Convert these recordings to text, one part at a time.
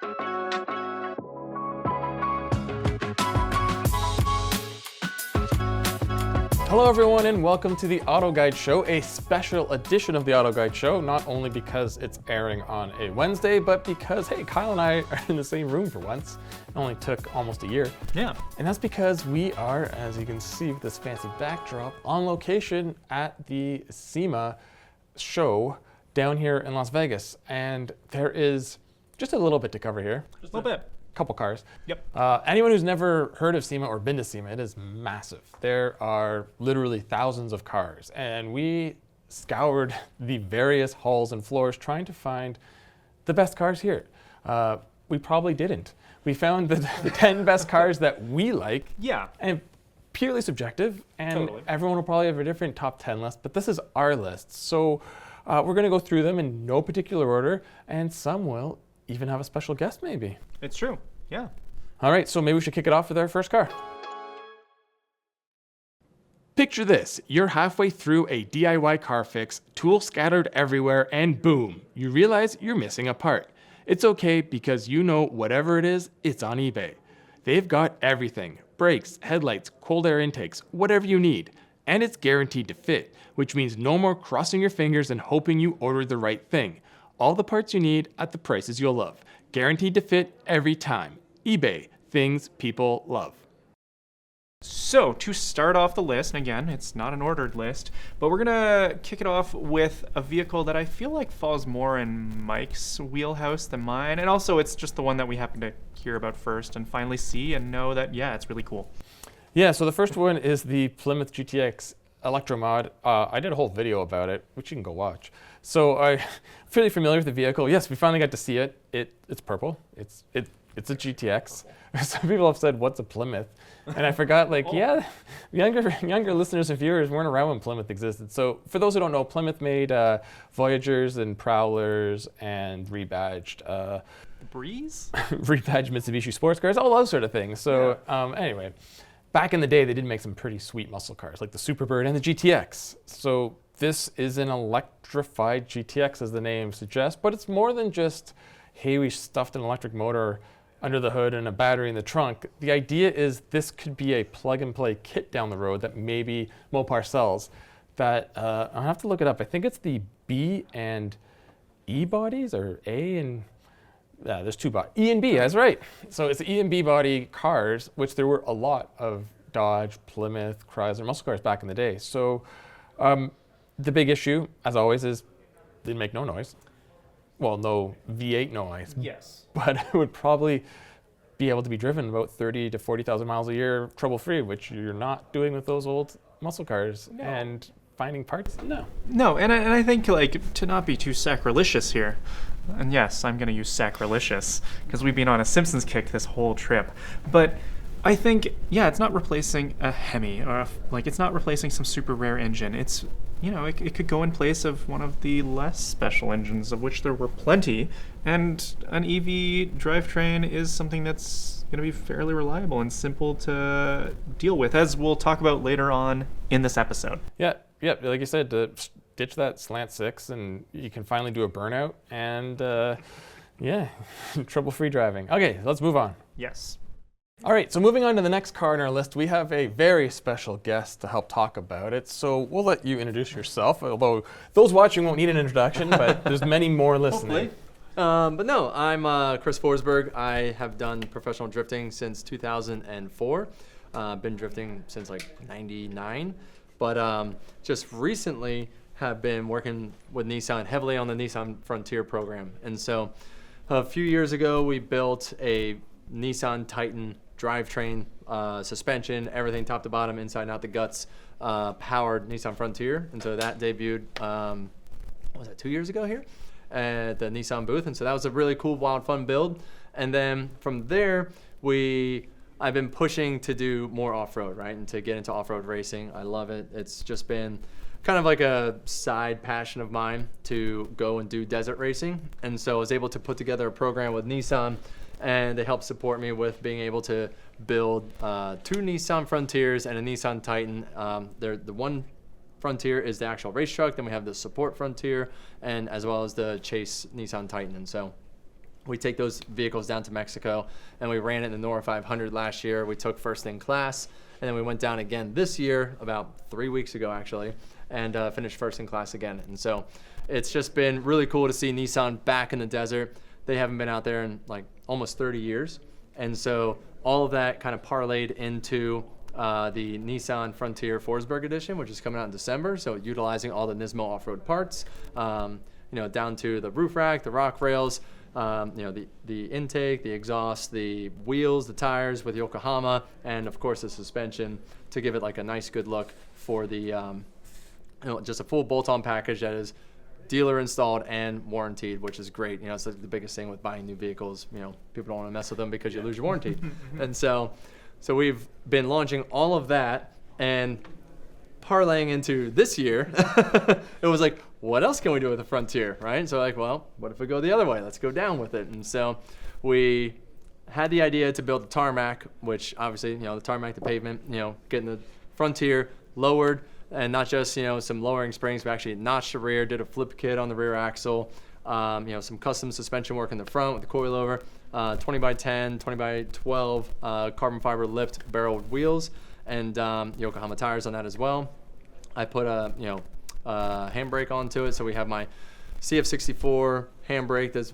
Hello everyone and welcome to the AutoGuide Show, a special edition of the AutoGuide Show, not only because it's airing on a Wednesday, but because, hey, Kyle and I are in the same room for once. It only took almost a year. Yeah. And that's because we are, as you can see with this fancy backdrop, on location at the SEMA Show down here in Las Vegas. And there is just a little bit to cover here. Just a little bit. Couple cars. Yep. Anyone who's never heard of SEMA or been to SEMA, it is massive. There are literally thousands of cars, and we scoured the various halls and floors trying to find the best cars here. We probably didn't. We found the 10 best cars that we like. Yeah. And purely subjective, and Totally. everyone will probably have a different top 10 list, but this is our list. So we're gonna go through them in no particular order, and some will even have a special guest maybe. It's true. Yeah. All right, so maybe we should kick it off with our first car. Picture this, you're halfway through a DIY car fix, tools scattered everywhere, and boom, you realize you're missing a part. It's okay because you know whatever it is, it's on eBay. They've got everything, brakes, headlights, cold air intakes, whatever you need. And it's guaranteed to fit, which means no more crossing your fingers and hoping you ordered the right thing. All the parts you need at the prices you'll love. Guaranteed to fit every time. eBay, things people love. So to start off the list, and again, it's not an ordered list, but we're gonna kick it off with a vehicle that I feel like falls more in Mike's wheelhouse than mine. And also it's just the one that we happen to hear about first and finally see and know that, yeah, it's really cool. Yeah, so the first one is the Plymouth GTX Electromod. I did a whole video about it, which you can go watch. So I'm fairly familiar with the vehicle. Yes, we finally got to see it. It's purple. It's a GTX. Some people have said, "What's a Plymouth?" And I forgot. Yeah, younger listeners and viewers weren't around when Plymouth existed. So for those who don't know, Plymouth made Voyagers and Prowlers and rebadged Breeze? rebadged Mitsubishi sports cars, all those sort of things. So anyway, back in the day, they did make some pretty sweet muscle cars like the Superbird and the GTX. So this is an electrified GTX, as the name suggests, but it's more than just, hey, we stuffed an electric motor under the hood and a battery in the trunk. The idea is this could be a plug-and-play kit down the road that maybe Mopar sells. That I'll have to look it up. I think it's the B and E bodies, or A and there's two bodies. E and B, that's right. So it's the E and B body cars, which there were a lot of Dodge, Plymouth, Chrysler muscle cars back in the day. So the big issue, as always, is they make no noise. Well, no V8 noise. Yes. But it would probably be able to be driven about 30 to 40,000 miles a year trouble-free, which you're not doing with those old muscle cars. No. And finding parts, no. No, and I think, like, to not be too sacrilegious here, and yes, I'm going to use sacrilegious, because we've been on a Simpsons kick this whole trip, but I think, yeah, it's not replacing a Hemi, or it's not replacing some super rare engine. It's, it could go in place of one of the less special engines, of which there were plenty, and an EV drivetrain is something that's going to be fairly reliable and simple to deal with, as we'll talk about later on in this episode. Yeah, like you said, ditch that slant six, and you can finally do a burnout, and trouble-free driving. Okay, let's move on. Yes. All right, so moving on to the next car on our list, we have a very special guest to help talk about it. So we'll let you introduce yourself, although those watching won't need an introduction, but there's many more listening. But no, I'm Chris Forsberg. I have done professional drifting since 2004. Been drifting since like 99, but just recently have been working with Nissan heavily on the Nissan Frontier program. And so a few years ago, we built a Nissan Titan drivetrain, suspension, everything top to bottom, inside and out the guts, powered Nissan Frontier. And so that debuted, what was that, 2 years ago here at the Nissan booth. And so that was a really cool, wild, fun build. And then from there, I've been pushing to do more off-road, right? And to get into off-road racing. I love it. It's just been kind of like a side passion of mine to go and do desert racing. And so I was able to put together a program with Nissan, and they helped support me with being able to build 2 Nissan Frontiers and a Nissan Titan. The one Frontier is the actual race truck, then we have the support Frontier, and as well as the Chase Nissan Titan. And so We take those vehicles down to Mexico, and we ran it in the Nora 500 last year. We took first in class, and then we went down again this year, about 3 weeks ago actually, and finished first in class again. And so it's just been really cool to see Nissan back in the desert. They haven't been out there in like almost 30 years. And so all of that kind of parlayed into the Nissan Frontier Forsberg edition, which is coming out in December. So utilizing all the Nismo off-road parts, down to the roof rack, the rock rails, the intake, the exhaust, the wheels, the tires with Yokohama, and of course the suspension to give it like a nice good look for the, just a full bolt-on package that is dealer installed and warranted, which is great. It's like the biggest thing with buying new vehicles. People don't want to mess with them because you lose your warranty. And so we've been launching all of that and parlaying into this year. It was like, what else can we do with the Frontier, right? So like, well, what if we go the other way? Let's go down with it. And so we had the idea to build the Tarmac, which obviously, the Tarmac, the pavement, getting the Frontier lowered, and not just, some lowering springs, but actually notched the rear, did a flip kit on the rear axle, some custom suspension work in the front with the coilover, 20 by 10, 20 by 12 carbon fiber lipped barreled wheels, and Yokohama tires on that as well. I put a handbrake onto it, so we have my CF64 handbrake that's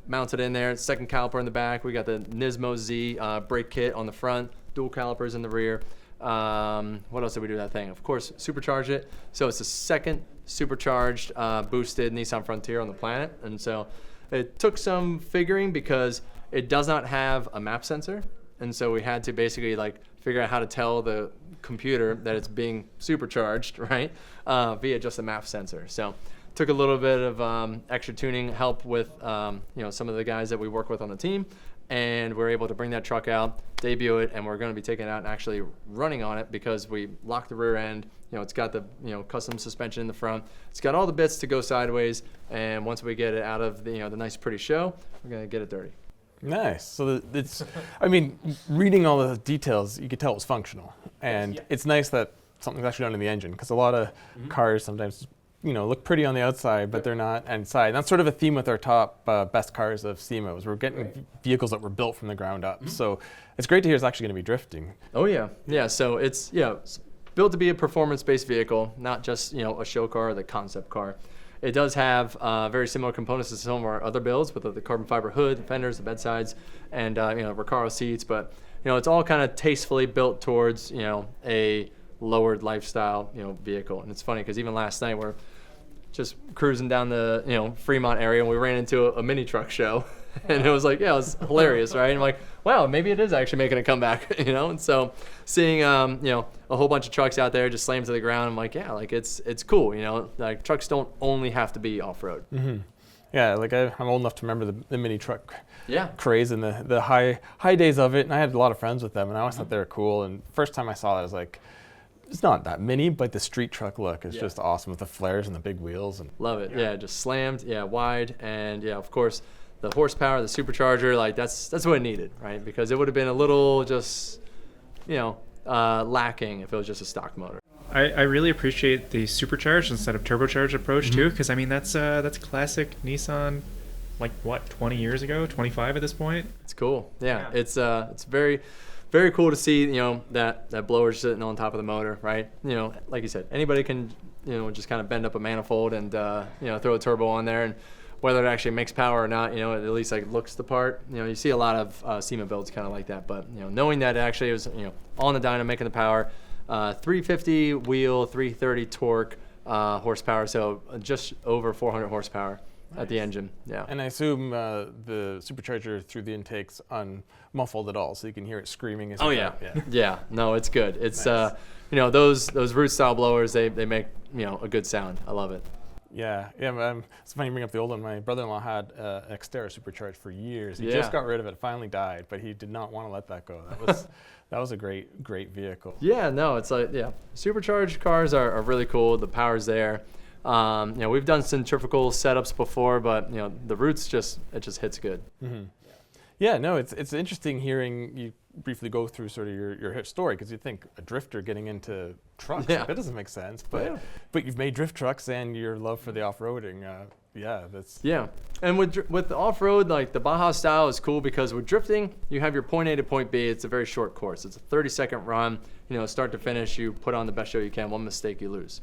mounted in there, second caliper in the back. We got the Nismo Z brake kit on the front, dual calipers in the rear. What else did we do with that thing? Of course, supercharge it. So it's the second supercharged, boosted Nissan Frontier on the planet. And so it took some figuring because it does not have a map sensor. And so we had to basically figure out how to tell the computer that it's being supercharged, right? Via just a map sensor. So took a little bit of extra tuning help with some of the guys that we work with on the team, and we're able to bring that truck out, debut it, and we're going to be taking it out and actually running on it because we locked the rear end. It's got the custom suspension in the front. It's got all the bits to go sideways, and once we get it out of the the nice pretty show, we're going to get it dirty. Nice. So it's, reading all the details, you could tell it was functional, and it's nice that something's actually done in the engine, because a lot of cars sometimes look pretty on the outside, but they're not inside. And that's sort of a theme with our top best cars of SEMA, is we're getting vehicles that were built from the ground up. So it's great to hear it's actually going to be drifting. Oh yeah, yeah. So it's built to be a performance-based vehicle, not just a show car or the concept car. It does have very similar components to some of our other builds, with the carbon fiber hood, the fenders, the bedsides, and Recaro seats. But it's all kind of tastefully built towards a lowered lifestyle vehicle. And it's funny because even last night we're just cruising down the Fremont area, and we ran into a mini truck show, and it was it was hilarious, right? And I'm like, wow, maybe it is actually making a comeback, And so seeing a whole bunch of trucks out there just slammed to the ground, I'm like, yeah, it's cool, trucks don't only have to be off road. Mm-hmm. Yeah, I'm old enough to remember the mini truck craze and the high days of it, and I had a lot of friends with them, and I always thought they were cool. And first time I saw it, I was like, it's not that mini, but the street truck look is just awesome with the flares and the big wheels. And love it. Yeah, just slammed, wide, and of course the horsepower, the supercharger, that's what it needed, right? Because it would have been a little just lacking if it was just a stock motor. I really appreciate the supercharged instead of turbocharged approach too, because that's classic Nissan, 20 years ago, 25 at this point. It's cool. Yeah. It's very, very cool to see that blower sitting on top of the motor, right? Like you said, anybody can just kind of bend up a manifold and throw a turbo on there, and whether it actually makes power or not, it at least looks the part. You see a lot of SEMA builds kind of like that, but knowing that it actually was on the dyno making the power, 350 wheel, 330 torque horsepower, so just over 400 horsepower at the engine. Yeah. And I assume the supercharger through the intake's unmuffled at all, so you can hear it screaming. As Yeah. No, it's good. It's nice. Those root style blowers, they make a good sound. I love it. Yeah. It's funny you bring up the old one. My brother-in-law had an Xterra supercharged for years. He just got rid of it. Finally died, but he did not want to let that go. That was a great vehicle. Yeah. No, it's supercharged cars are really cool. The power's there. We've done centrifugal setups before, but the roots just hits good. Mm-hmm. Yeah, no, it's interesting hearing you briefly go through sort of your story, because you think a drifter getting into trucks, that doesn't make sense. But you've made drift trucks, and your love for the off-roading that's Yeah, and with the off-road, like the Baja style is cool because with drifting, you have your point A to point B. It's a very short course. It's a 30-second run. Start to finish, you put on the best show you can. One mistake, you lose.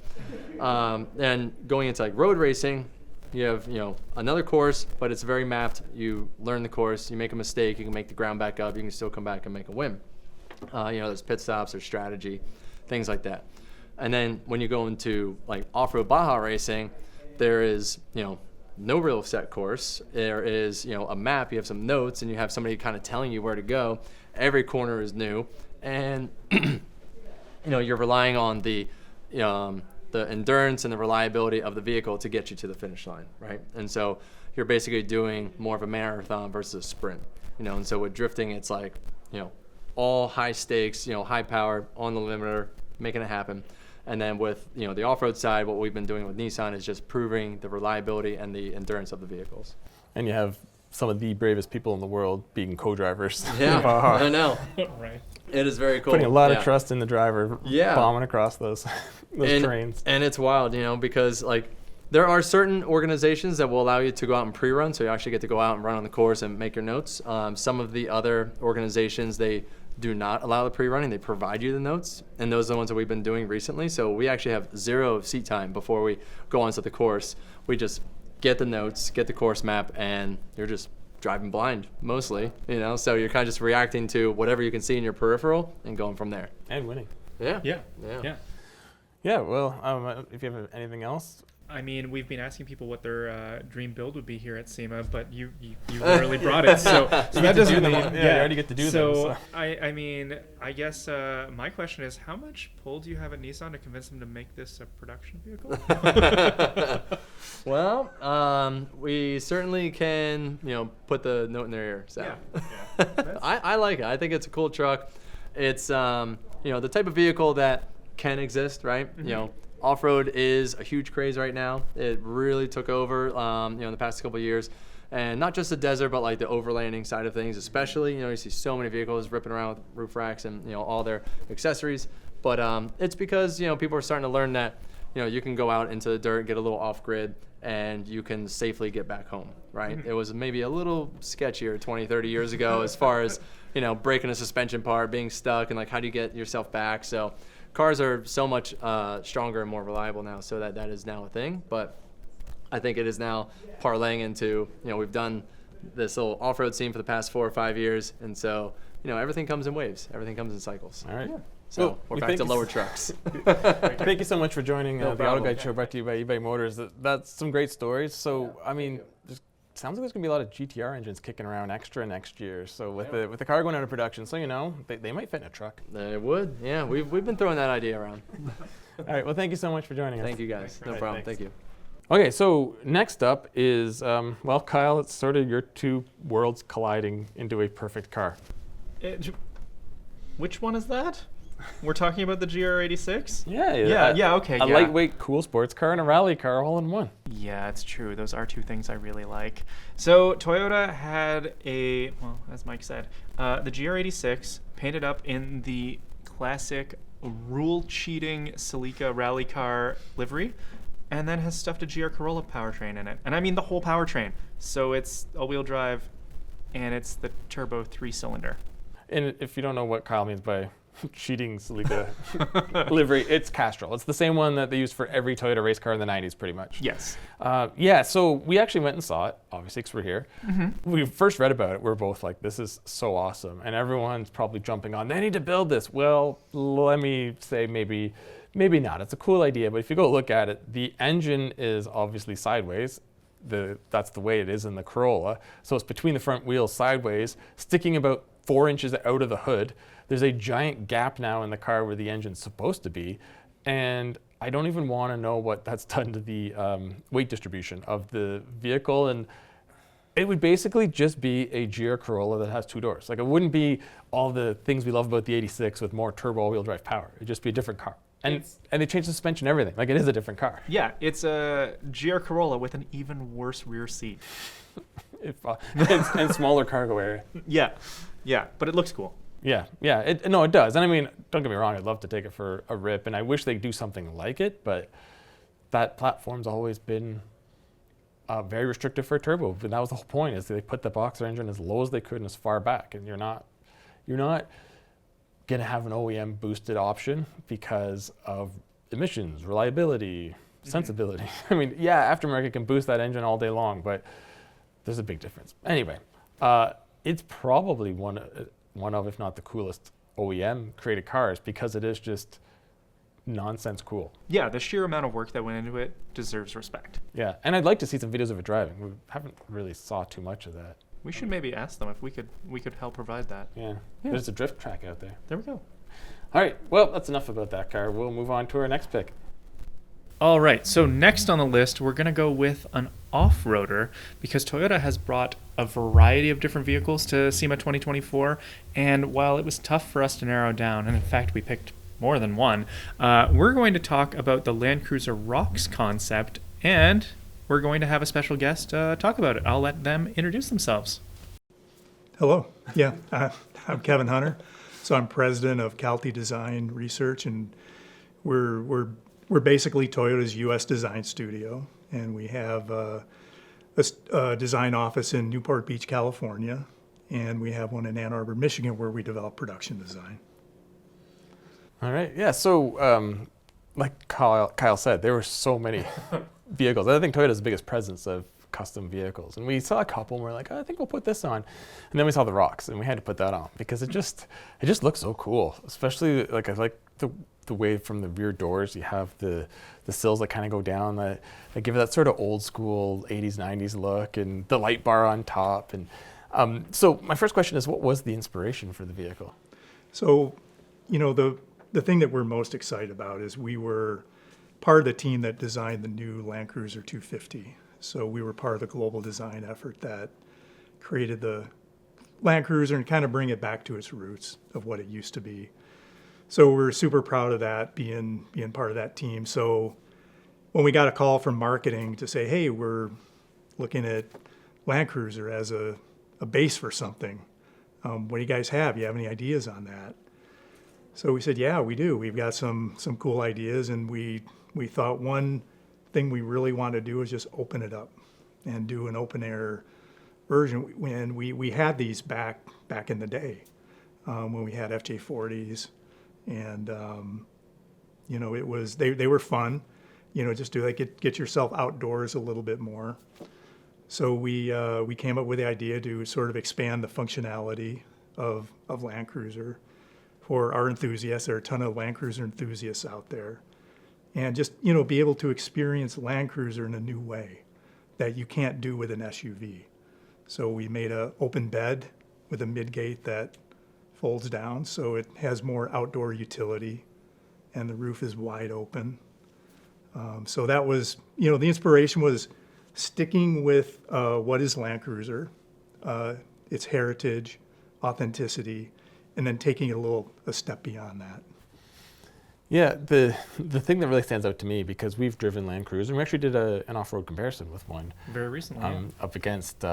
And going into like road racing, you have another course, but it's very mapped. You learn the course. You make a mistake, you can make the ground back up. You can still come back and make a win. There's pit stops, there's strategy, things like that. And then when you go into like off-road Baja racing, there is no real set course. There is a map. You have some notes, and you have somebody kind of telling you where to go. Every corner is new, and you're relying on the endurance and the reliability of the vehicle to get you to the finish line, right? And so you're basically doing more of a marathon versus a sprint, And so with drifting, it's like all high stakes, high power on the limiter, making it happen. And then with the off-road side, what we've been doing with Nissan is just proving the reliability and the endurance of the vehicles. And you have some of the bravest people in the world being co-drivers. Yeah, I know. Right. It is very cool. Putting a lot of trust in the driver, Yeah. bombing across those terrains. And it's wild, because like there are certain organizations that will allow you to go out and pre-run, so you actually get to go out and run on the course and make your notes. Some of the other organizations, they do not allow the pre-running. They provide you the notes, and those are the ones that we've been doing recently. So we actually have 0 seat time before we go onto the course. We just get the notes, get the course map, and you're just driving blind mostly, So you're kind of just reacting to whatever you can see in your peripheral and going from there. And winning. Yeah. Yeah, well, if you have anything else. I mean, we've been asking people what their dream build would be here at SEMA, but you literally brought it, so that doesn't mean you already get to do them. So I mean, I guess my question is, how much pull do you have at Nissan to convince them to make this a production vehicle? Well, we certainly can, put the note in their ear. So. Yeah. I like it. I think it's a cool truck. It's the type of vehicle that can exist, right? Mm-hmm. Off-road is a huge craze right now. It really took over, in the past couple of years. And not just the desert, but like the overlanding side of things, especially. You see so many vehicles ripping around with roof racks and, all their accessories. But it's because, people are starting to learn that, you can go out into the dirt, get a little off-grid, and you can safely get back home, right? Mm-hmm. It was maybe a little sketchier 20, 30 years ago as far as, breaking a suspension part, being stuck, and like how do you get yourself back. So cars are so much stronger and more reliable now, so that is now a thing. But I think it is now parlaying into, we've done this little off-road scene for the past 4 or 5 years, and so, everything comes in waves. Everything comes in cycles. All right. Yeah. So Well, we're we back thank to you lower trucks. Thank you so much for joining No the problem. AutoGuide Show brought to you by eBay Motors. That's some great stories. So, I mean, sounds like there's going to be a lot of GTR engines kicking around extra next year. So with the car going out of production, so they might fit in a truck. They would. Yeah, we've been throwing that idea around. All right. Well, thank you so much for joining us. Thank you, guys. No Right, problem. thanks. Thank you. Okay, so next up is, Kyle, it's sort of your two worlds colliding into a perfect car. Which one is that? We're talking about the GR86? Yeah, okay. A lightweight, cool sports car and a rally car all in one. Yeah, it's true. Those are two things I really like. So Toyota had as Mike said, the GR86 painted up in the classic rule-cheating Celica rally car livery, and then has stuffed a GR Corolla powertrain in it. And I mean the whole powertrain. So it's all-wheel drive, and it's the turbo 3-cylinder. And if you don't know what Kyle means by cheating Celica livery, it's Castrol. It's the same one that they used for every Toyota race car in the 90s, pretty much. Yes. So we actually went and saw it, obviously, because we're here. Mm-hmm. We first read about it. We're both like, this is so awesome. And everyone's probably jumping on, they need to build this. Well, let me say maybe not. It's a cool idea, but if you go look at it, the engine is obviously sideways. That's the way it is in the Corolla. So it's between the front wheels sideways, sticking about 4 inches out of the hood. There's a giant gap now in the car where the engine's supposed to be, and I don't even want to know what that's done to the weight distribution of the vehicle. And it would basically just be a GR Corolla that has 2 doors. Like, it wouldn't be all the things we love about the 86 with more turbo all-wheel drive power. It'd just be a different car. And they changed the suspension, everything. Like, it is a different car. Yeah, it's a GR Corolla with an even worse rear seat. And smaller cargo area. Yeah, but it looks cool. Yeah, it does. And I mean, don't get me wrong, I'd love to take it for a rip, and I wish they'd do something like it, but that platform's always been very restrictive for a turbo. But that was the whole point, is they put the boxer engine as low as they could and as far back. And you're not going to have an OEM boosted option because of emissions, reliability, sensibility. I mean, yeah, aftermarket can boost that engine all day long, but there's a big difference. Anyway, it's probably one of, if not the coolest OEM created cars, because it is just nonsense cool. Yeah, the sheer amount of work that went into it deserves respect. Yeah, and I'd like to see some videos of it driving. We haven't really saw too much of that. We should maybe ask them if we could help provide that. Yeah, there's a drift track out there. There we go. All right, well, that's enough about that car. We'll move on to our next pick. All right, so next on the list, we're going to go with an off-roader because Toyota has brought a variety of different vehicles to SEMA 2024, and while it was tough for us to narrow down, and in fact we picked more than one, we're going to talk about the Land Cruiser Rocks concept, and we're going to have a special guest talk about it. I'll let them introduce themselves. Hello. Yeah, I'm Kevin Hunter. So I'm president of Calty Design Research, and we're basically Toyota's U.S. design studio, and we have a design office in Newport Beach, California, and we have one in Ann Arbor, Michigan, where we develop production design. All right, yeah, so like Kyle said, there were so many vehicles. I think Toyota's the biggest presence of custom vehicles, and we saw a couple and we're like, oh, I think we'll put this on, and then we saw the Rocks and we had to put that on because it just looks so cool. Especially like I like the way from the rear doors you have the sills that kind of go down that give it that sort of old school 80s 90s look, and the light bar on top. And so my first question is, what was the inspiration for the vehicle? So, you know, the thing that we're most excited about is we were part of the team that designed the new Land Cruiser 250. So we were part of the global design effort that created the Land Cruiser and kind of bring it back to its roots of what it used to be. So we're super proud of that, being part of that team. So when we got a call from marketing to say, hey, we're looking at Land Cruiser as a base for something, what do you guys have? You have any ideas on that? So we said, yeah, we do. We've got some cool ideas, and we thought one thing we really want to do is just open it up and do an open air version. When we had these back in the day, when we had FJ40s, and you know, it was they were fun, you know, just to like get yourself outdoors a little bit more. So we came up with the idea to sort of expand the functionality of Land Cruiser for our enthusiasts. There are a ton of Land Cruiser enthusiasts out there. And just, you know, be able to experience Land Cruiser in a new way that you can't do with an SUV. So we made an open bed with a midgate that folds down, so it has more outdoor utility, and the roof is wide open. So that was, you know, the inspiration was sticking with what is Land Cruiser, its heritage, authenticity, and then taking it a step beyond that. Yeah, the thing that really stands out to me, because we've driven Land Cruiser, and we actually did an off-road comparison with one Very recently, up against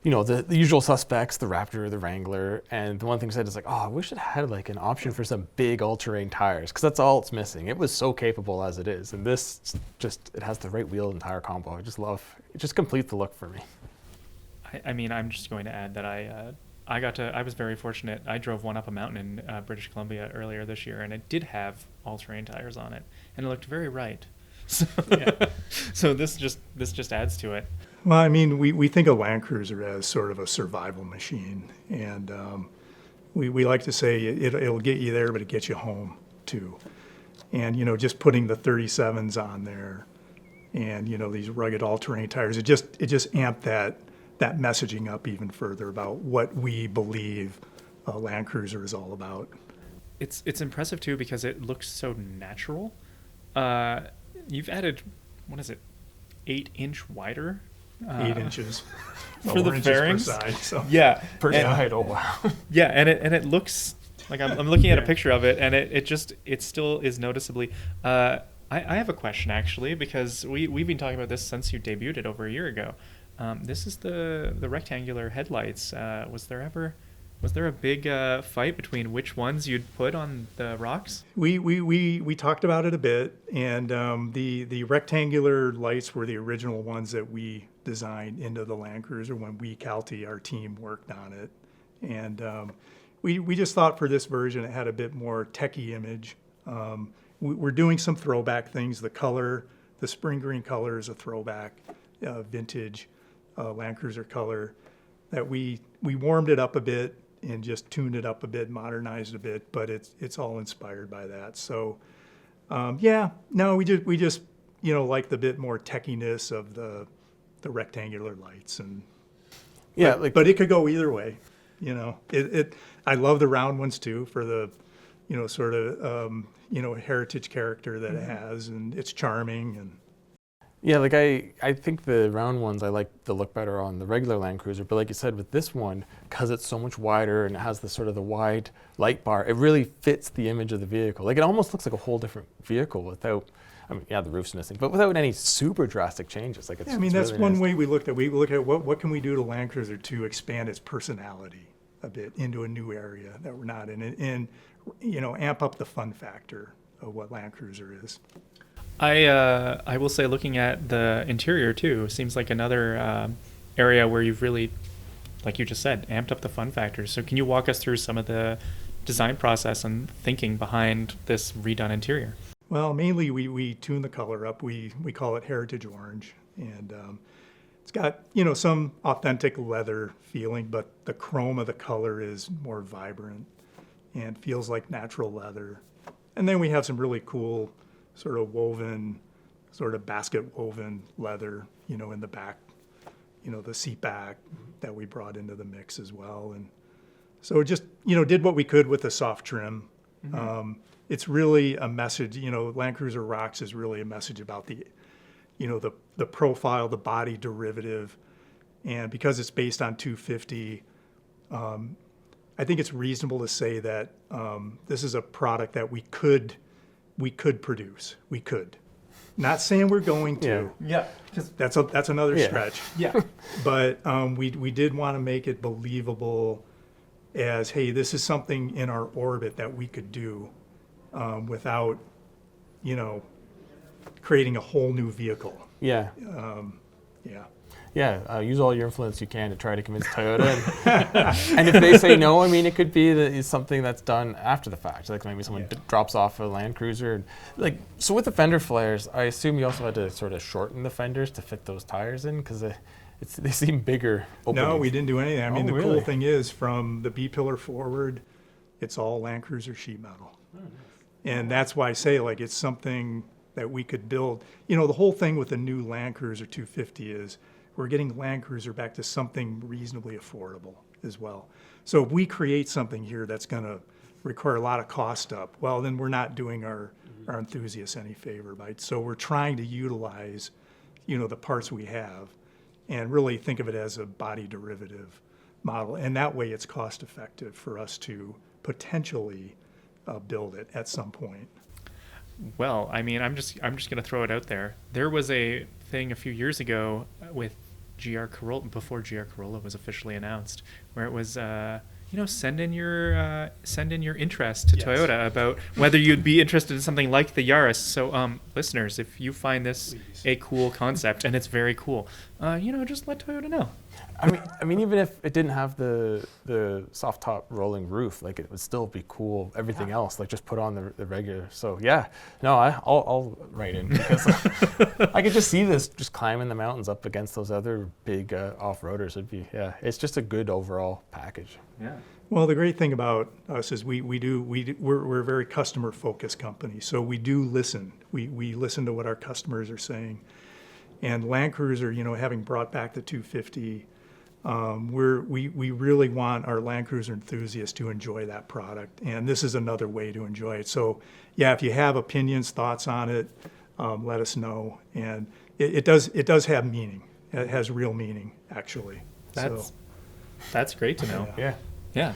you know, the usual suspects, the Raptor, the Wrangler, and the one thing I said is like, oh, I wish it had like an option for some big all-terrain tires, because that's all it's missing. It was so capable as it is, and this it has the right wheel and tire combo. I just love it. Just completes the look for me. I mean, I'm just going to add that I was very fortunate. I drove one up a mountain in British Columbia earlier this year, and it did have all-terrain tires on it, and it looked very right. So, so this just adds to it. Well, I mean, we think of Land Cruiser as sort of a survival machine, and we like to say it'll get you there, but it gets you home too. And, you know, just putting the 37s on there, and, you know, these rugged all-terrain tires, it just amped that messaging up even further about what we believe Land Cruiser is all about. It's impressive too because it looks so natural. You've added, what is it, 8-inch wider? 8 inches for the fairings per side. So. Yeah, Per side, oh wow. Yeah, and it looks like I'm looking at a picture of it, and it still is noticeably. I have a question actually, because we've been talking about this since you debuted it over a year ago. This is the rectangular headlights. Was there ever Was there a big fight between which ones you'd put on the rocks? We talked about it a bit, and the rectangular lights were the original ones that we designed into the Land Cruiser when we, Calty, our team, worked on it. And we just thought for this version it had a bit more techie image. We're doing some throwback things. The color, the spring green color is a throwback, vintage Land Cruiser color that we warmed it up a bit and just tuned it up a bit, modernized a bit, but it's all inspired by that. So, we just like the bit more techiness of the rectangular lights, and but it could go either way. I love the round ones too for the sort of heritage character that it has, and it's charming. And yeah, like I think the round ones, I like the look better on the regular Land Cruiser, but like you said, with this one, because it's so much wider and it has the sort of the wide light bar, it really fits the image of the vehicle. Like it almost looks like a whole different vehicle without, the roof's missing, but without any super drastic changes. Like it's that's really one nice. way we looked at. We look at what can we do to Land Cruiser to expand its personality a bit into a new area that we're not in, and amp up the fun factor of what Land Cruiser is. I will say, looking at the interior too, seems like another area where you've really, like you just said, amped up the fun factor. So can you walk us through some of the design process and thinking behind this redone interior? Well, mainly we tune the color up. We call it Heritage Orange, and it's got some authentic leather feeling, but the chrome of the color is more vibrant and feels like natural leather. And then we have some really cool sort of woven, sort of basket woven leather, in the back, the seat back that we brought into the mix as well. And so just, did what we could with the soft trim. Mm-hmm. It's really a message, Land Cruiser Rocks is really a message about the profile, the body derivative. And because it's based on 250, I think it's reasonable to say that this is a product that we could produce. We could. Not saying we're going to. Yeah. That's another stretch. Yeah. But we did want to make it believable as, hey, this is something in our orbit that we could do without, creating a whole new vehicle. Yeah. Use all your influence you can to try to convince Toyota. And if they say no, it could be that it's something that's done after the fact. Like maybe someone drops off a Land Cruiser. So with the fender flares, I assume you also had to sort of shorten the fenders to fit those tires in because they seem bigger openings. No, we didn't do anything. The really? cool thing is from the B-pillar forward, it's all Land Cruiser sheet metal. Oh, nice. And that's why I say it's something that we could build. The whole thing with the new Land Cruiser 250 is we're getting Land Cruiser back to something reasonably affordable as well. So if we create something here that's going to require a lot of cost up, well, then we're not doing our enthusiasts any favor, right? So we're trying to utilize, the parts we have and really think of it as a body derivative model. And that way it's cost effective for us to potentially build it at some point. Well, I'm just going to throw it out there. There was a thing a few years ago with GR Corolla, before GR Corolla was officially announced, where it was send in your interest to Toyota about whether you'd be interested in something like the Yaris. So listeners, if you find this a cool concept, and it's very cool, just let Toyota know. Even if it didn't have the soft top rolling roof, it would still be cool. Everything else, just put on the regular. So I'll write in because I could just see this just climbing the mountains up against those other big off-roaders. It's just a good overall package. Yeah. Well, the great thing about us is we're a very customer focused company. So we do listen. We listen to what our customers are saying. And Land Cruiser, having brought back the 250, we really want our Land Cruiser enthusiasts to enjoy that product, and this is another way to enjoy it. So, if you have opinions, thoughts on it, let us know. And it does have meaning. It has real meaning, actually. That's great to know. Yeah.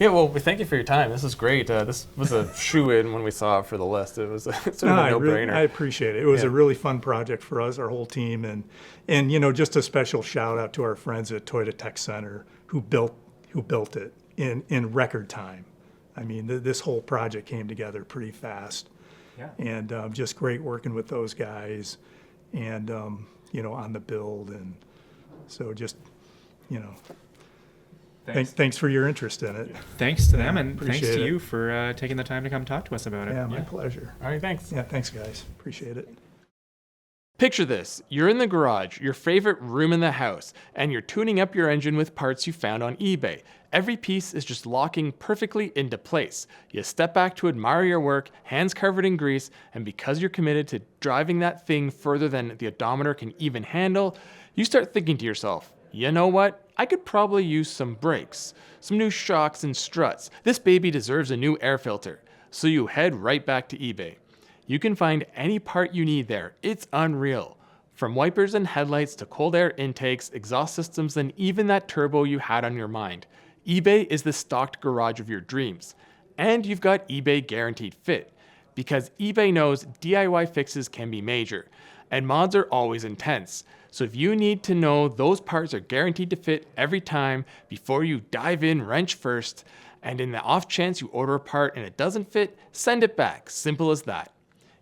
Yeah, well, we thank you for your time. This is great. This was a shoe-in when we saw it for the list. It was sort of a no-brainer. I appreciate it. It was a really fun project for us, our whole team, and just a special shout out to our friends at Toyota Tech Center who built it. in record time. I mean, this whole project came together pretty fast. Yeah. And just great working with those guys and, on the build. And so just, thanks for your interest in it. Thanks to them, and thanks appreciate to it. you for taking the time to come talk to us about it. Yeah, my pleasure. All right, thanks. Yeah, thanks, guys. Appreciate it. Picture this. You're in the garage, your favorite room in the house, and you're tuning up your engine with parts you found on eBay. Every piece is just locking perfectly into place. You step back to admire your work, hands covered in grease, and because you're committed to driving that thing further than the odometer can even handle, you start thinking to yourself, you know what? I could probably use some brakes, some new shocks and struts. This baby deserves a new air filter. So you head right back to eBay. You can find any part you need there. It's unreal. From wipers and headlights to cold air intakes, exhaust systems, and even that turbo you had on your mind. eBay is the stocked garage of your dreams. And you've got eBay Guaranteed Fit. Because eBay knows DIY fixes can be major, and mods are always intense. So if you need to know those parts are guaranteed to fit every time before you dive in wrench first, and in the off chance you order a part and it doesn't fit, send it back. Simple as that.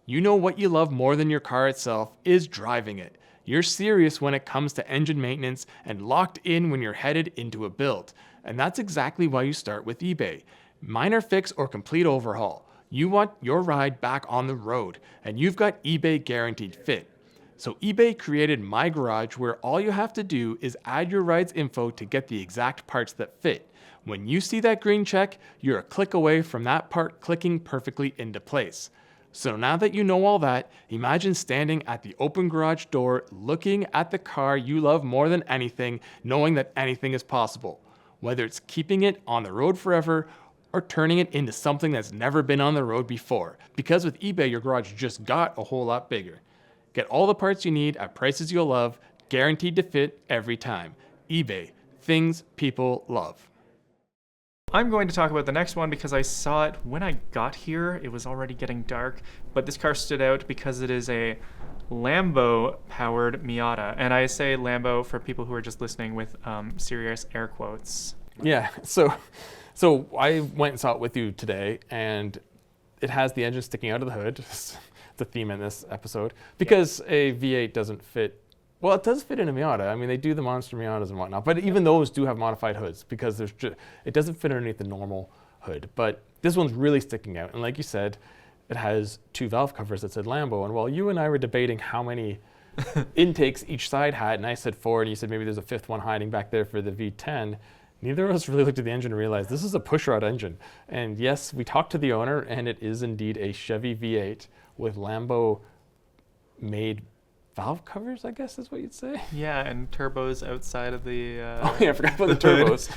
You know what you love more than your car itself is driving it. You're serious when it comes to engine maintenance and locked in when you're headed into a build. And that's exactly why you start with eBay. Minor fix or complete overhaul. You want your ride back on the road, and you've got eBay Guaranteed Fit. So eBay created My Garage, where all you have to do is add your ride's info to get the exact parts that fit. When you see that green check, you're a click away from that part clicking perfectly into place. So now that you know all that, imagine standing at the open garage door, looking at the car you love more than anything, knowing that anything is possible. Whether it's keeping it on the road forever or turning it into something that's never been on the road before. Because with eBay, your garage just got a whole lot bigger. Get all the parts you need at prices you'll love, guaranteed to fit every time. eBay, things people love. I'm going to talk about the next one because I saw it when I got here. It was already getting dark, but this car stood out because it is a Lambo-powered Miata. And I say Lambo for people who are just listening with serious air quotes. Yeah, so I went and saw it with you today, and it has the engine sticking out of the hood. It's the theme in this episode. Because a V8 doesn't fit. Well, it does fit in a Miata. I mean, they do the monster Miatas and whatnot, but even those do have modified hoods because it doesn't fit underneath the normal hood. But this one's really sticking out. And like you said, it has 2 valve covers that said Lambo. And while you and I were debating how many intakes each side had, and I said 4, and you said maybe there's a 5th one hiding back there for the V10, neither of us really looked at the engine and realized this is a pushrod engine. And yes, we talked to the owner, and it is indeed a Chevy V8 with Lambo-made valve covers, I guess is what you'd say. Yeah, and turbos outside of the Oh yeah, I forgot about the turbos.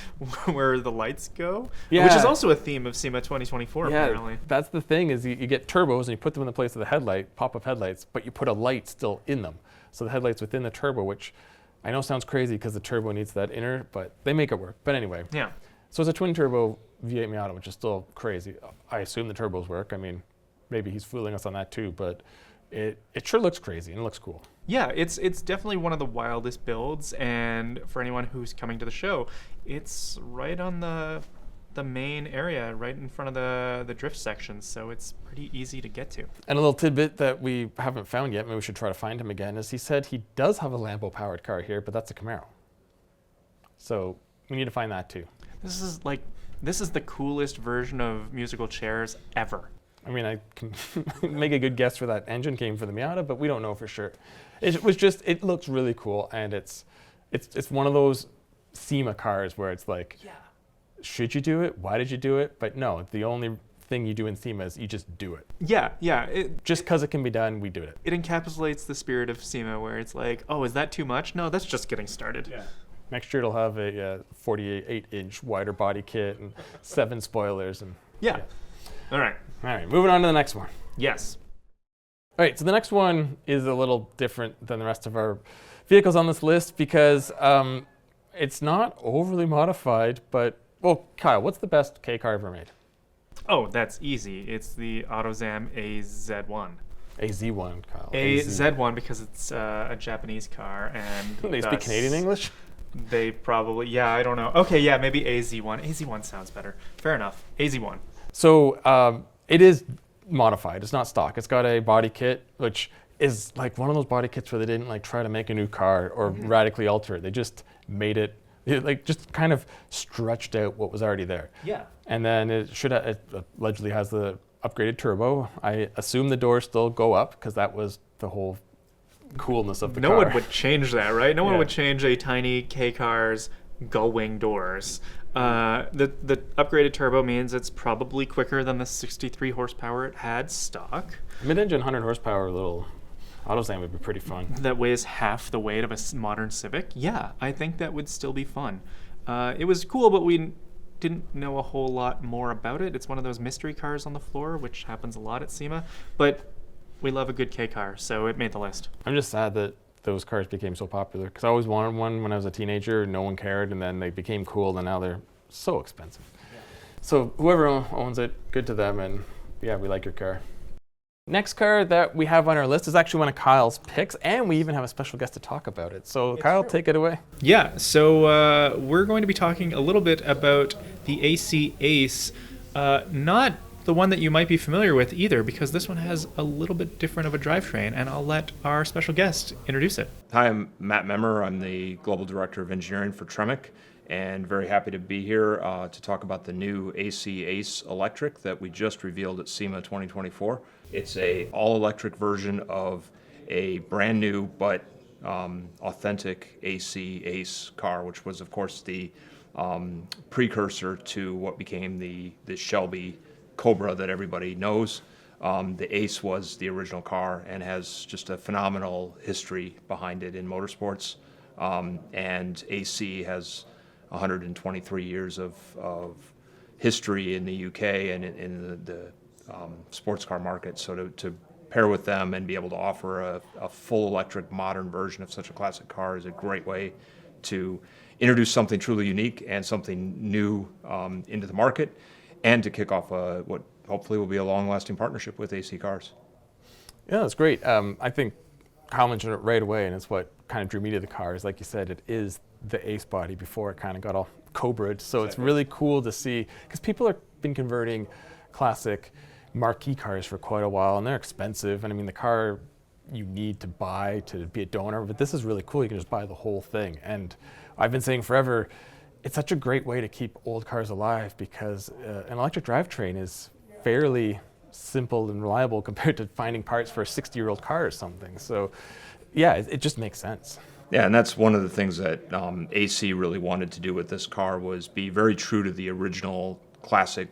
where the lights go. Yeah. Which is also a theme of SEMA 2024, Yeah, apparently. that's the thing is you get turbos and you put them in the place of the headlight, pop-up headlights, but you put a light still in them. So the headlight's within the turbo, which I know sounds crazy because the turbo needs that inner, but they make it work. But anyway. Yeah. So it's a twin turbo V8 Miata, which is still crazy. I assume the turbos work. I mean, maybe he's fooling us on that too, but it sure looks crazy and it looks cool. Yeah, it's definitely one of the wildest builds, and for anyone who's coming to the show, it's right on the main area, right in front of the drift section, so it's pretty easy to get to. And a little tidbit that we haven't found yet, maybe we should try to find him again, is he said he does have a Lambo-powered car here, but that's a Camaro. So we need to find that too. This is the coolest version of musical chairs ever. I mean, I can make a good guess where that engine came for the Miata, but we don't know for sure. It looks really cool, and it's one of those SEMA cars where it's like, yeah, should you do it? Why did you do it? But no, the only thing you do in SEMA is you just do it. Yeah. Just because it can be done, we do it. It encapsulates the spirit of SEMA, where it's like, oh, is that too much? No, that's just getting started. Yeah. Next year it'll have a 48-inch wider body kit and 7 spoilers. And yeah. All right, moving on to the next one. Yes. All right, so the next one is a little different than the rest of our vehicles on this list because it's not overly modified, but, well, Kyle, what's the best K car ever made? Oh, that's easy. It's the AutoZam AZ-1. AZ-1, Kyle. AZ-1 because it's a Japanese car, and They speak Canadian English? They probably, yeah, I don't know. Okay, yeah, maybe AZ-1. AZ-1 sounds better. Fair enough. AZ-1. So it is modified. It's not stock. It's got a body kit, which is like one of those body kits where they didn't like try to make a new car or radically alter it. They just made it like just kind of stretched out what was already there. Yeah. And then it allegedly has the upgraded turbo. I assume the doors still go up because that was the whole coolness of the car. No one would change that, right? No one Yeah. would change a tiny K car's gull-wing doors. The upgraded turbo means it's probably quicker than the 63 horsepower it had stock. Mid-engine 100 horsepower little Autozam would be pretty fun. That weighs half the weight of a modern Civic. Yeah, I think that would still be fun. It was cool, but we didn't know a whole lot more about it. It's one of those mystery cars on the floor, which happens a lot at SEMA. But we love a good K car, so it made the list. I'm just sad that those cars became so popular because I always wanted one when I was a teenager. No one cared, and then they became cool, and now they're so expensive. Yeah. So whoever owns it, good to them, and yeah, we like your car. Next car that we have on our list is actually one of Kyle's picks, and we even have a special guest to talk about it. So Kyle, take it away. Yeah, so we're going to be talking a little bit about the AC Ace, not the one that you might be familiar with either, because this one has a little bit different of a drivetrain, and I'll let our special guest introduce it. Hi, I'm Matt Memmer. I'm the Global Director of Engineering for TREMEC, and very happy to be here to talk about the new AC Ace Electric that we just revealed at SEMA 2024. It's a all-electric version of a brand new but authentic AC Ace car, which was, of course, the precursor to what became the Shelby Cobra that everybody knows. The Ace was the original car and has just a phenomenal history behind it in motorsports. And AC has 123 years of history in the UK and in the sports car market. So to pair with them and be able to offer a full electric modern version of such a classic car is a great way to introduce something truly unique and something new into the market, and to kick off what hopefully will be a long-lasting partnership with AC Cars. Yeah, that's great. I think Kyle mentioned it right away, and it's what kind of drew me to the car. Is like you said, it is the Ace body before it kind of got all Cobra'd. So it's really cool to see, because people have been converting classic marquee cars for quite a while, and they're expensive. And I mean, the car you need to buy to be a donor, but this is really cool. You can just buy the whole thing. And I've been saying forever, it's such a great way to keep old cars alive, because an electric drivetrain is fairly simple and reliable compared to finding parts for a 60-year-old car or something. So yeah, it just makes sense. Yeah, and that's one of the things that AC really wanted to do with this car, was be very true to the original classic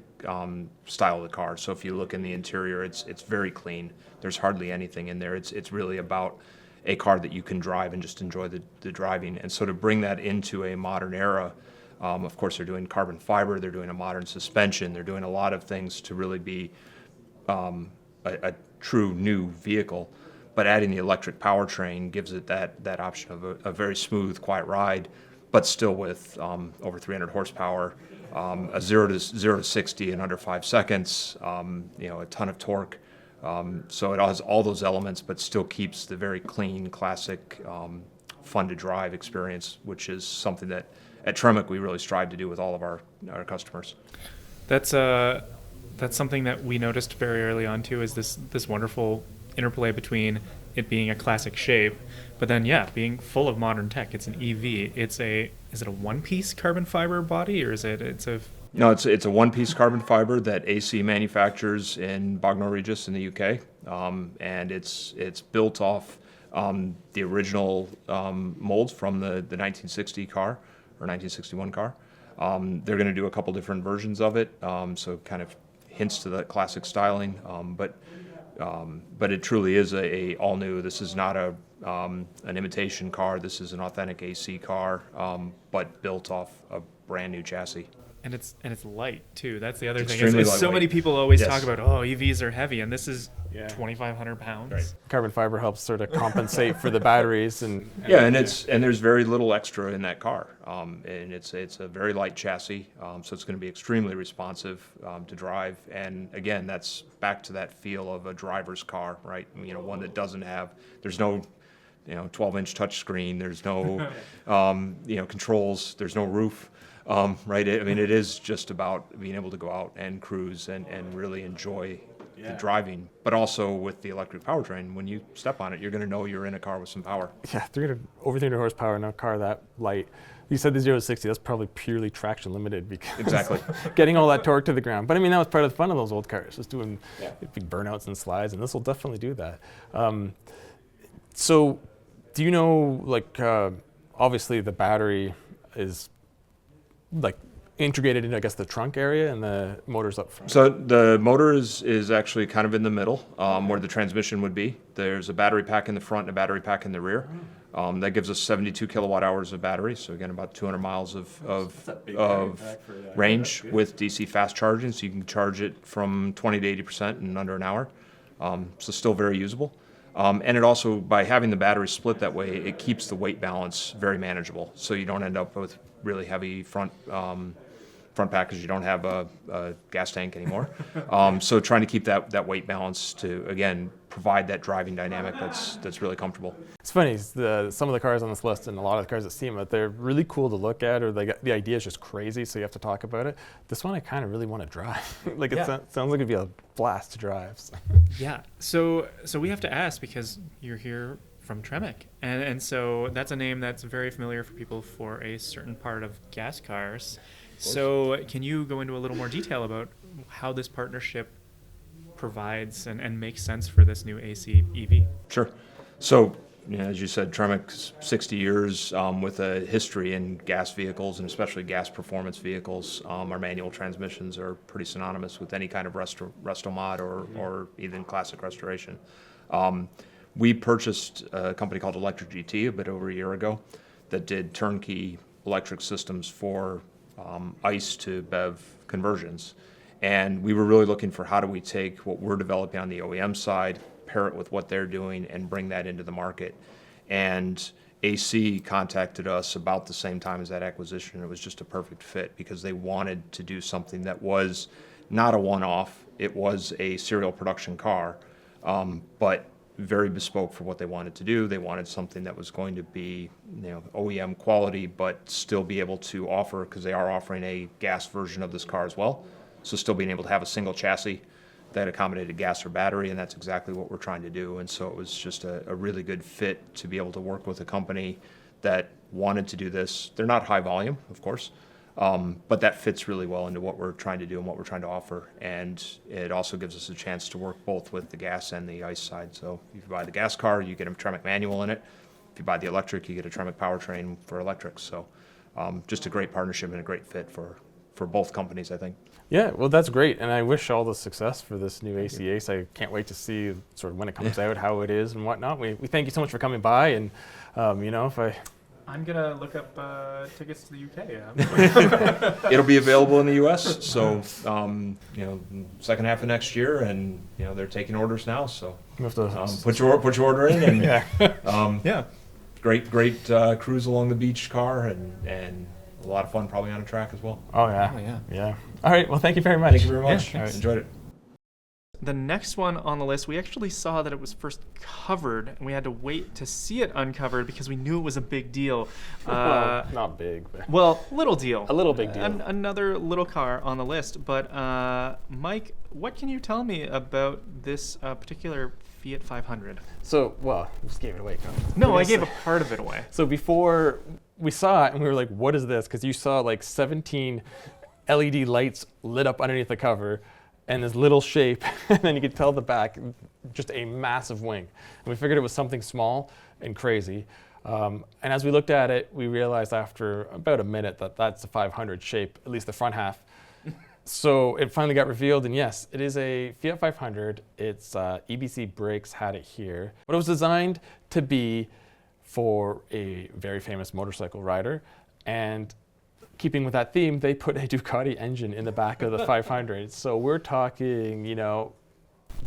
style of the car. So if you look in the interior, it's very clean. There's hardly anything in there. It's really about a car that you can drive and just enjoy the driving. And so to bring that into a modern era, of course, they're doing carbon fiber, they're doing a modern suspension, they're doing a lot of things to really be a true new vehicle. But adding the electric powertrain gives it that option of a very smooth, quiet ride, but still with over 300 horsepower, a 0 to 60 in under 5 seconds, a ton of torque. So it has all those elements, but still keeps the very clean, classic, fun to drive experience, which is something that at TREMEC we really strive to do with all of our customers. That's something that we noticed very early on too, is this wonderful interplay between it being a classic shape, but then being full of modern tech. It's an EV. Is it a one-piece carbon fiber body, or No, it's a one-piece carbon fiber that AC manufactures in Bognor Regis in the UK, and it's built off the original molds from the 1960 car or 1961 car. They're going to do a couple different versions of it, so kind of hints to the classic styling, but it truly is a all new. This is not an imitation car. This is an authentic AC car, but built off a brand new chassis. And it's light too. That's the other thing. Extremely So lightweight. many people always Yes. talk about, EVs are heavy, and this is 2,500 pounds. Right. Carbon fiber helps sort of compensate for the batteries and there's very little extra in that car, and it's a very light chassis, so it's going to be extremely responsive to drive. And again, that's back to that feel of a driver's car, right? One that doesn't have, there's no 12-inch touchscreen. There's no, controls. There's no roof. Right? I mean, it is just about being able to go out and cruise and really enjoy the driving, but also with the electric powertrain. When you step on it, you're going to know you're in a car with some power. Yeah, over 300 horsepower in a car that light. You said the 0 to 60, that's probably purely traction limited because Exactly. getting all that torque to the ground. But I mean, that was part of the fun of those old cars, just doing big burnouts and slides, and this will definitely do that. So do you know, like, obviously the battery is like integrated into, I guess, the trunk area and the motor's up front? So the motor is actually kind of in the middle, where the transmission would be. There's a battery pack in the front and a battery pack in the rear. That gives us 72 kilowatt hours of battery, so again, about 200 miles of range with DC fast charging, so you can charge it from 20 to 80% in under an hour. So still very usable. And it also, by having the battery split that way, it keeps the weight balance very manageable, so you don't end up with really heavy front pack because you don't have a gas tank anymore. So trying to keep that weight balance to, again, provide that driving dynamic that's really comfortable. It's funny, some of the cars on this list and a lot of the cars at SEMA, they're really cool to look at, or the idea is just crazy, so you have to talk about it. This one I kind of really want to drive. Like, it sounds like it'd be a blast to drive. So. Yeah. So we have to ask, because you're here from TREMEC, and so that's a name that's very familiar for people for a certain part of gas cars. So can you go into a little more detail about how this partnership provides and makes sense for this new AC EV? Sure. So, as you said, TREMEC's 60 years with a history in gas vehicles, and especially gas performance vehicles. Our manual transmissions are pretty synonymous with any kind of resto mod or even classic restoration. We purchased a company called Electric GT a bit over a year ago that did turnkey electric systems for ICE to BEV conversions. And we were really looking for how do we take what we're developing on the OEM side, pair it with what they're doing, and bring that into the market. And AC contacted us about the same time as that acquisition. It was just a perfect fit because they wanted to do something that was not a one-off. It was a serial production car, but very bespoke for what they wanted to do. They wanted something that was going to be, OEM quality, but still be able to offer, because they are offering a gas version of this car as well. So still being able to have a single chassis that accommodated gas or battery, and that's exactly what we're trying to do. And so it was just a really good fit to be able to work with a company that wanted to do this. They're not high volume, of course, but that fits really well into what we're trying to do and what we're trying to offer. And it also gives us a chance to work both with the gas and the ICE side. So if you buy the gas car, you get a TREMEC manual in it. If you buy the electric, you get a TREMEC powertrain for electrics. So just a great partnership and a great fit for both companies, I think. Yeah, well, that's great, and I wish all the success for this new AC Ace. I can't wait to see sort of when it comes out, how it is and whatnot. We thank you so much for coming by, and I'm gonna look up tickets to the UK. It'll be available in the U.S. So second half of next year, and they're taking orders now. So put your order in, and great cruise along the beach car, and a lot of fun probably on a track as well. Oh yeah. All right. Well, thank you very much. Thank you very much. Yeah, all right. Enjoyed it. The next one on the list, we actually saw that it was first covered, and we had to wait to see it uncovered because we knew it was a big deal. Well, not big, but well, little deal. A little big deal. Another little car on the list. But Mike, what can you tell me about this particular Fiat 500? So, well, I just gave it away. No, I gave a part of it away. So before we saw it, and we were like, what is this? Because you saw like 17 LED lights lit up underneath the cover, and this little shape, and then you could tell the back, just a massive wing. And we figured it was something small and crazy. And as we looked at it, we realized after about a minute that that's a 500 shape, at least the front half. So it finally got revealed, and yes, it is a Fiat 500. It's EBC Brakes had it here. But it was designed to be for a very famous motorcycle rider, and keeping with that theme, they put a Ducati engine in the back of the 500. So we're talking,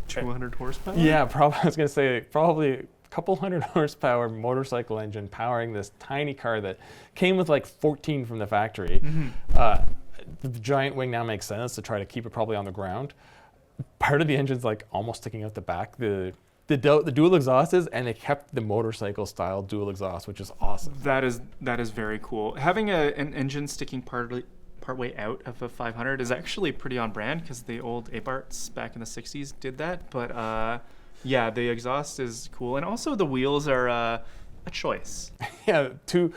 200 horsepower? Yeah, I was going to say probably a couple hundred horsepower motorcycle engine powering this tiny car that came with like 14 from the factory. Mm-hmm. The giant wing now makes sense to try to keep it probably on the ground. Part of the engine's like almost sticking out the back. The the dual exhaust is, and they kept the motorcycle style dual exhaust, which is awesome. That is very cool. Having an engine sticking partway out of a 500 is actually pretty on brand, because the old Abarths back in the 60s did that. But yeah, the exhaust is cool, and also the wheels are a choice. Yeah, two.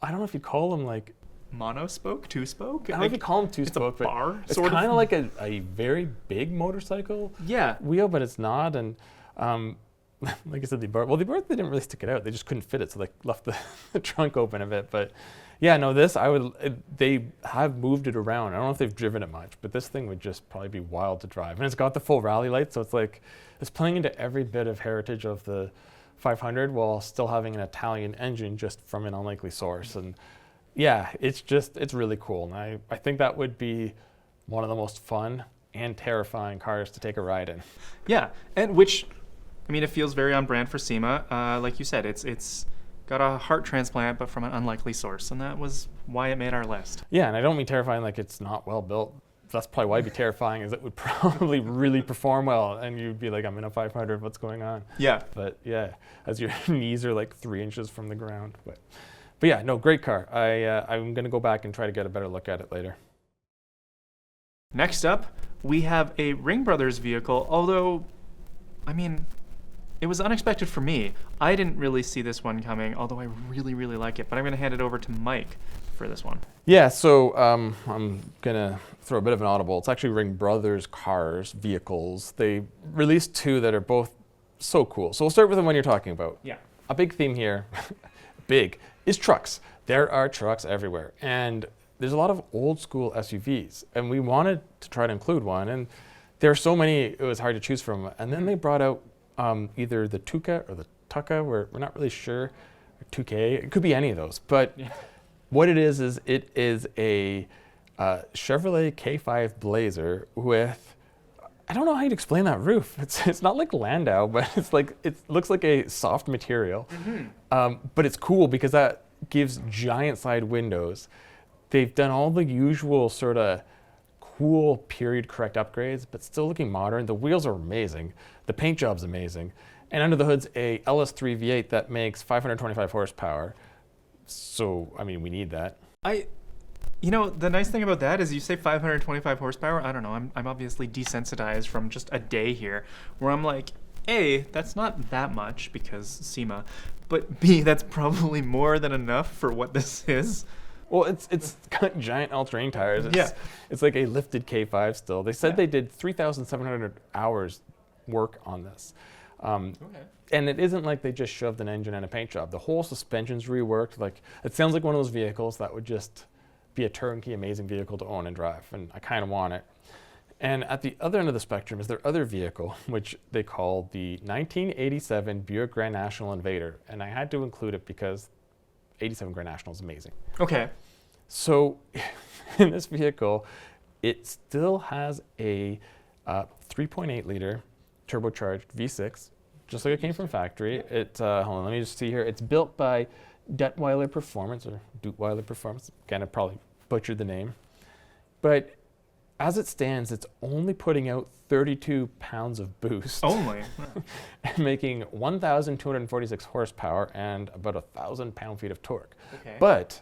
I don't know if you call them like. Monospoke, two-spoke? I don't know if you call them two-spoke, but bar, it's sort of. kind of like a very big motorcycle Yeah. wheel, but it's not. And like I said, the Abarth, they didn't really stick it out. They just couldn't fit it, so they left the trunk open a bit. But yeah, no, they have moved it around. I don't know if they've driven it much, but this thing would just probably be wild to drive. And it's got the full rally light, so it's playing into every bit of heritage of the 500 while still having an Italian engine just from an unlikely source. And yeah, it's really cool. And I think that would be one of the most fun and terrifying cars to take a ride in. Yeah, and which, I mean, it feels very on brand for SEMA. Like you said, it's got a heart transplant, but from an unlikely source, and that was why it made our list. Yeah, and I don't mean terrifying like it's not well built. That's probably why it'd be terrifying, is it would probably really perform well, and you'd be like, I'm in a 500, what's going on? Yeah. But yeah, as your knees are like 3 inches from the ground. But yeah, no, great car. I'm going to go back and try to get a better look at it later. Next up, we have a Ringbrothers vehicle, although, I mean, it was unexpected for me. I didn't really see this one coming, although I really, really like it. But I'm going to hand it over to Mike for this one. Yeah, so I'm going to throw a bit of an audible. It's actually Ringbrothers cars, vehicles. They released two that are both so cool. So we'll start with the one you're talking about. Yeah. A big theme here, big, is trucks. There are trucks everywhere. And there's a lot of old school SUVs. And we wanted to try to include one. And there are so many, it was hard to choose from. And then they brought out either the Tuka or the Tuka, we're not really sure, or 2K. It could be any of those. But what it is it is a Chevrolet K5 Blazer with, I don't know how you'd explain that roof. It's not like Landau, but it looks like a soft material. Mm-hmm. But it's cool because that gives giant side windows. They've done all the usual sort of cool period correct upgrades, but still looking modern. The wheels are amazing. The paint job's amazing. And under the hood's a LS3 V8 that makes 525 horsepower. So, I mean, we need that. You know, the nice thing about that is you say 525 horsepower. I don't know. I'm obviously desensitized from just a day here, where I'm like, A, that's not that much because SEMA, but B, that's probably more than enough for what this is. Well, it's got giant all-terrain tires. It's like a lifted K5 still. They said they did 3,700 hours work on this. And it isn't like they just shoved an engine and a paint job. The whole suspension's reworked. Like, it sounds like one of those vehicles that would just be a turnkey, amazing vehicle to own and drive, and I kind of want it. And at the other end of the spectrum is their other vehicle, which they call the 1987 Buick Grand National Invader. And I had to include it because 87 Grand National is amazing. Okay. So in this vehicle, it still has a 3.8 liter turbocharged V6, just like it came from factory. Hold on, let me just see here. It's built by Duttweiler Performance, or Duttweiler Performance. Again, I probably butchered the name. But as it stands, it's only putting out 32 pounds of boost. Only? Making 1,246 horsepower and about 1,000 pound-feet of torque. Okay. But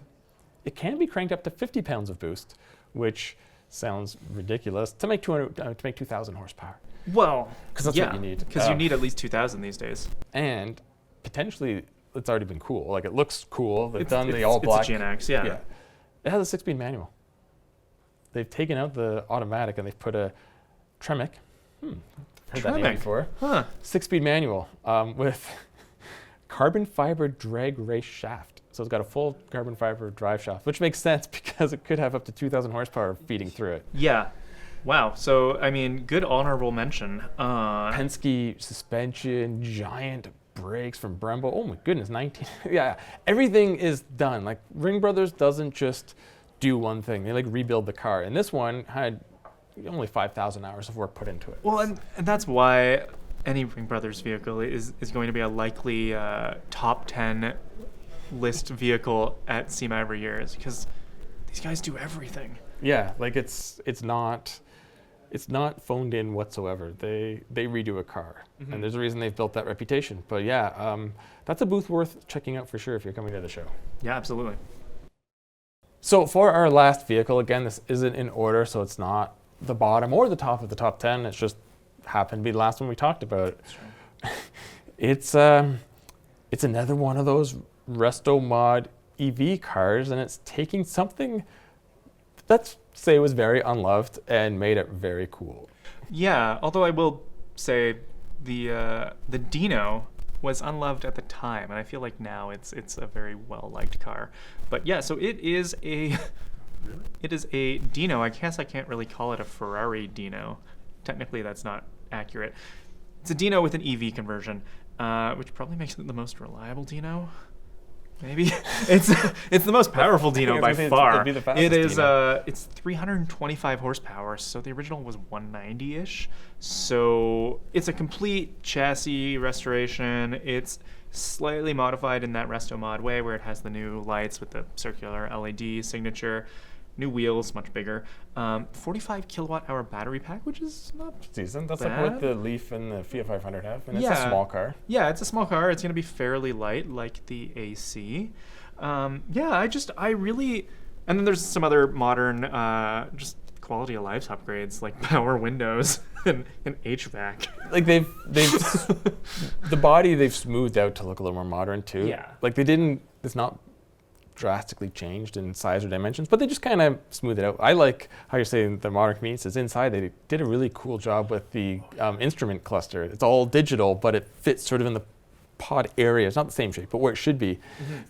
it can be cranked up to 50 pounds of boost, which sounds ridiculous, to make 2,000 horsepower. Well, because that's what you need. Because you need at least 2,000 these days. And potentially, it's already been cool. Like, it looks cool. They've done the all black. It's a Gen X, yeah. It has a 6-speed manual. They've taken out the automatic and they've put a TREMEC. Heard that name before. Huh. 6-speed manual with carbon fiber drag race shaft. So it's got a full carbon fiber drive shaft, which makes sense because it could have up to 2,000 horsepower feeding through it. Yeah. Wow. So, I mean, good honorable mention. Penske suspension, giant brakes from Brembo. Oh my goodness, 19. Yeah, everything is done. Like, Ringbrothers doesn't just do one thing. They like rebuild the car. And this one had only 5,000 hours of work put into it. Well, and that's why any Ringbrothers vehicle is going to be a likely top 10 list vehicle at SEMA every year, is because these guys do everything. Yeah, like it's not, it's not phoned in whatsoever. They redo a car, and there's a reason they've built that reputation. But yeah, that's a booth worth checking out for sure if you're coming to the show. Yeah, absolutely. So for our last vehicle, again, this isn't in order, so it's not the bottom or the top of the top 10. It's just happened to be the last one we talked about. It's another one of those resto mod EV cars, and it's taking something let's say was very unloved and made it very cool. Yeah, although I will say the Dino was unloved at the time, and I feel like now it's a very well liked car. But yeah, so it is a it is a Dino. I guess I can't really call it a Ferrari Dino. Technically, that's not accurate. It's a Dino with an EV conversion, which probably makes it the most reliable Dino. Maybe it's the most powerful Dino by far. It is it's 325 horsepower, so the original was 190-ish. So it's a complete chassis restoration. It's slightly modified in that resto mod way, where it has the new lights with the circular LED signature, new wheels, much bigger, 45 kilowatt hour battery pack, which is not decent. That's bad. like what the Leaf and the Fiat 500 have, and it's Yeah. a small car. Yeah, it's a small car. It's going to be fairly light, like the AC. I really... And then there's some other modern, just quality of life upgrades, like power windows and HVAC. Like they've the body they've smoothed out to look a little more modern too. Yeah. Like it's not drastically changed in size or dimensions, but they just kind of smooth it out. I like how you're saying the modern conveniences inside. They did a really cool job with the instrument cluster. It's all digital, but it fits sort of in the pod area. It's not the same shape, but where it should be.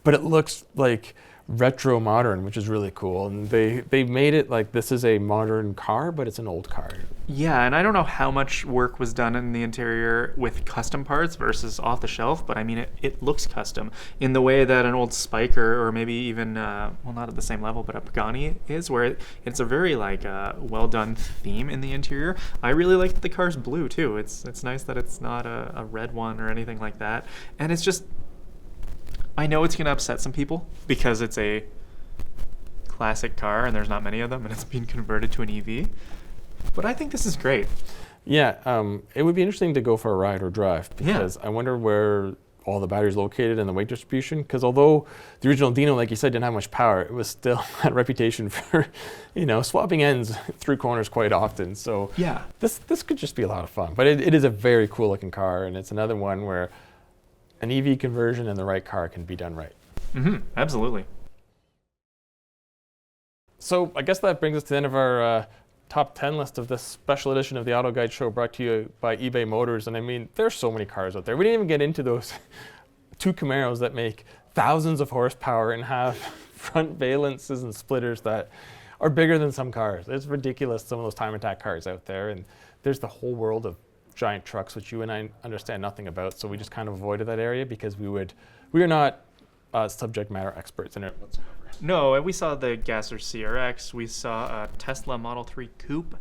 But it looks like retro modern, which is really cool. And they made it like this is a modern car, but it's an old car. Yeah, and I don't know how much work was done in the interior with custom parts versus off the shelf, but I mean, it looks custom in the way that an old Spiker, or maybe even, well, not at the same level, but a Pagani is, where it's a very well done theme in the interior. I really like that the car's blue too. It's nice that it's not a red one or anything like that. And it's just, I know it's going to upset some people because it's a classic car and there's not many of them and it's being converted to an EV. But I think this is great. Yeah, it would be interesting to go for a ride or drive because I wonder where all the batteries located and the weight distribution. Because although the original Dino, like you said, didn't have much power, it was still had a reputation for, swapping ends through corners quite often. So Yeah. this could just be a lot of fun. But it is a very cool looking car, and it's another one where an EV conversion in the right car can be done right. Absolutely. So I guess that brings us to the end of our top 10 list of this special edition of the AutoGuide Show, brought to you by eBay Motors. And I mean, there's so many cars out there. We didn't even get into those two Camaros that make thousands of horsepower and have front valences and splitters that are bigger than some cars. It's ridiculous, some of those time attack cars out there. And there's the whole world of giant trucks, which you and I understand nothing about. So we just kind of avoided that area because we are not subject matter experts in it whatsoever. No, we saw the Gasser CRX. We saw a Tesla Model 3 Coupe.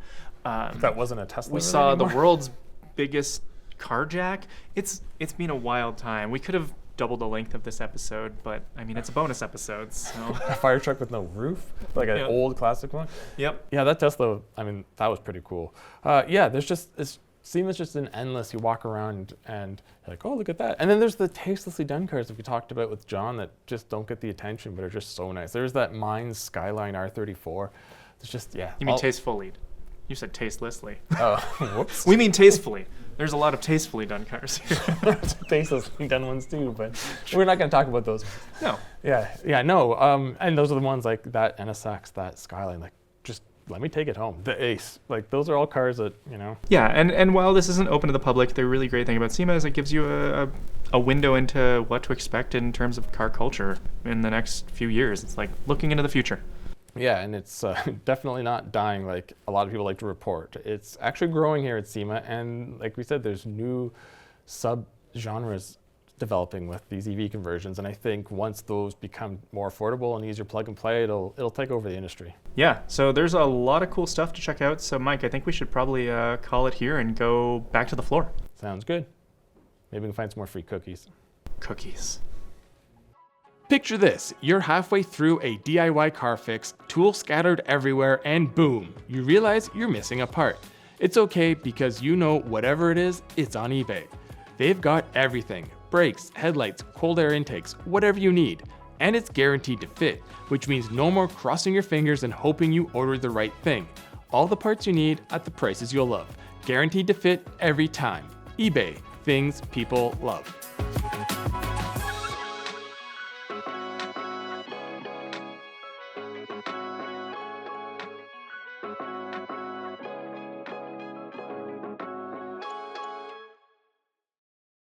That wasn't a Tesla. We saw the world's biggest car jack. It's been a wild time. We could have doubled the length of this episode, but I mean, it's a bonus episode, so. A fire truck with no roof, like an old classic one. Yep. Yeah, that Tesla, I mean, that was pretty cool. There's just SEMA's just an endless. You walk around and you're like, oh, look at that. And then there's the tastelessly done cars that we talked about with John that just don't get the attention, but are just so nice. There's that Mines Skyline R34. There's just, You mean tastefully? You said tastelessly. Oh, whoops. We mean tastefully. There's a lot of tastefully done cars here. Tastelessly done ones too, but we're not going to talk about those. No. No. And those are the ones like that NSX, that Skyline, like just let me take it home. The Ace, like those are all cars that, Yeah, and while this isn't open to the public, the really great thing about SEMA is it gives you a window into what to expect in terms of car culture in the next few years. It's like looking into the future. Yeah, and it's definitely not dying like a lot of people like to report. It's actually growing here at SEMA, and like we said, there's new sub-genres developing with these EV conversions, and I think once those become more affordable and easier plug and play, it'll take over the industry. Yeah, so there's a lot of cool stuff to check out. So Mike, I think we should probably call it here and go back to the floor. Sounds good. Maybe we can find some more free cookies. Cookies. Picture this, you're halfway through a DIY car fix, tools scattered everywhere, and boom, you realize you're missing a part. It's okay because you know whatever it is, it's on eBay. They've got everything: brakes, headlights, cold air intakes, whatever you need. And it's guaranteed to fit, which means no more crossing your fingers and hoping you ordered the right thing. All the parts you need at the prices you'll love. Guaranteed to fit every time. eBay, things people love.